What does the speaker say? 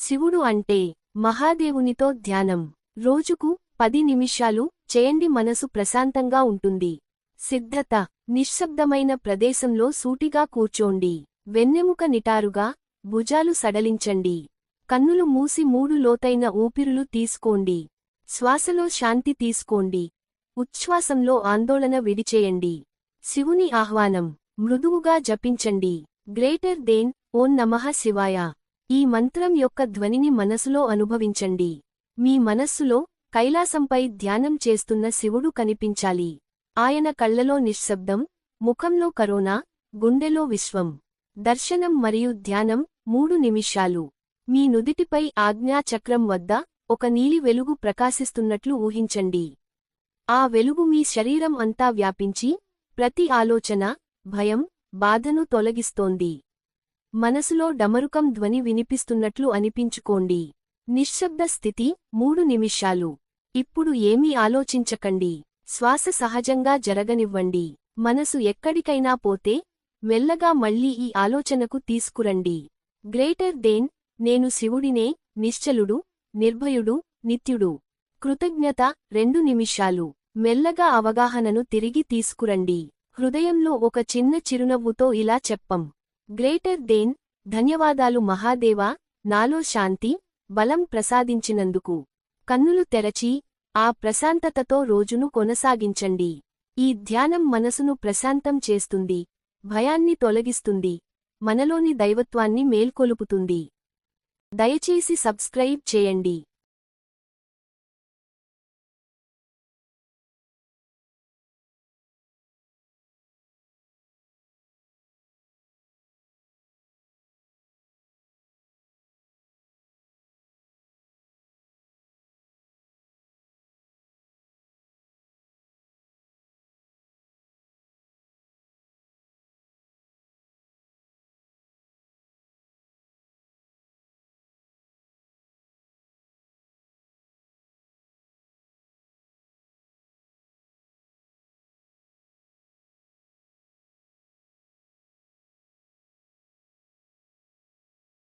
శివుడు అంటే మహాదేవునితో ధ్యానం. రోజుకు 10 నిమిషాలు చేయండి, మనసు ప్రశాంతంగా ఉంటుంది. సిద్ధత: నిశ్శబ్దమైన ప్రదేశంలో సూటిగా కూర్చోండి. వెన్నెముక నిటారుగా, భుజాలు సడలించండి. కన్నులు మూసి 3 లోతైన ఊపిరులు తీసుకోండి. శ్వాసలో శాంతి తీసుకోండి. ఉచ్ఛ్వాసంలో ఆందోళన విడిచేయండి. శివుని ఆహ్వానం మృదువుగా జపించండి. గ్రేటర్ దెన్ ఓం నమః శివాయ. ఈ మంత్రం యొక్క ధ్వనిని మనసులో అనుభవించండి. మీ మనస్సులో కైలాసంపై ధ్యానం చేస్తున్న శివుడు కనిపించాలి. ఆయన కళ్లలో నిశ్శబ్దం, ముఖంలో కరుణ, గుండెలో విశ్వం. దర్శనం మరియు ధ్యానం 3 నిమిషాలు. మీ నుదిటిపై ఆజ్ఞాచక్రం వద్ద ఒక నీలి వెలుగు ప్రకాశిస్తున్నట్లు ఊహించండి. ఆ వెలుగు మీ శరీరం అంతా వ్యాపించి ప్రతి ఆలోచన, భయం, బాధను తొలగిస్తోంది. మనసులో డమరుకం ధ్వని వినిపిస్తున్నట్లు అనిపించుకోండి. నిశ్శబ్ద స్థితి 3 నిమిషాలు. ఇప్పుడు ఏమీ ఆలోచించకండి. శ్వాస సహజంగా జరగనివ్వండి. మనసు ఎక్కడికైనా పోతే మెల్లగా మళ్ళీ ఈ ఆలోచనకు తీసుకురండి. గ్రేటర్ దెన్ నేను శివుడినే, నిశ్చలుడు, నిర్భయుడు, నిత్యుడు. కృతజ్ఞత 2 నిమిషాలు. మెల్లగా అవగాహనను తిరిగి తీసుకురండి. హృదయంలో ఒక చిన్న చిరునవ్వుతో ఇలా చెప్పం: గ్రేటర్ దెన్ ధన్యవాదాలు మహాదేవా, నాలో శాంతి, బలం ప్రసాదించినందుకు. కన్నులు తెరచి ఆ ప్రశాంతతతో రోజును కొనసాగించండి. ఈ ధ్యానం మనసును ప్రశాంతం చేస్తుంది, భయాన్ని తొలగిస్తుంది, మనలోని దైవత్వాన్ని మేల్కొలుపుతుంది. దయచేసి సబ్స్క్రైబ్ చేయండి.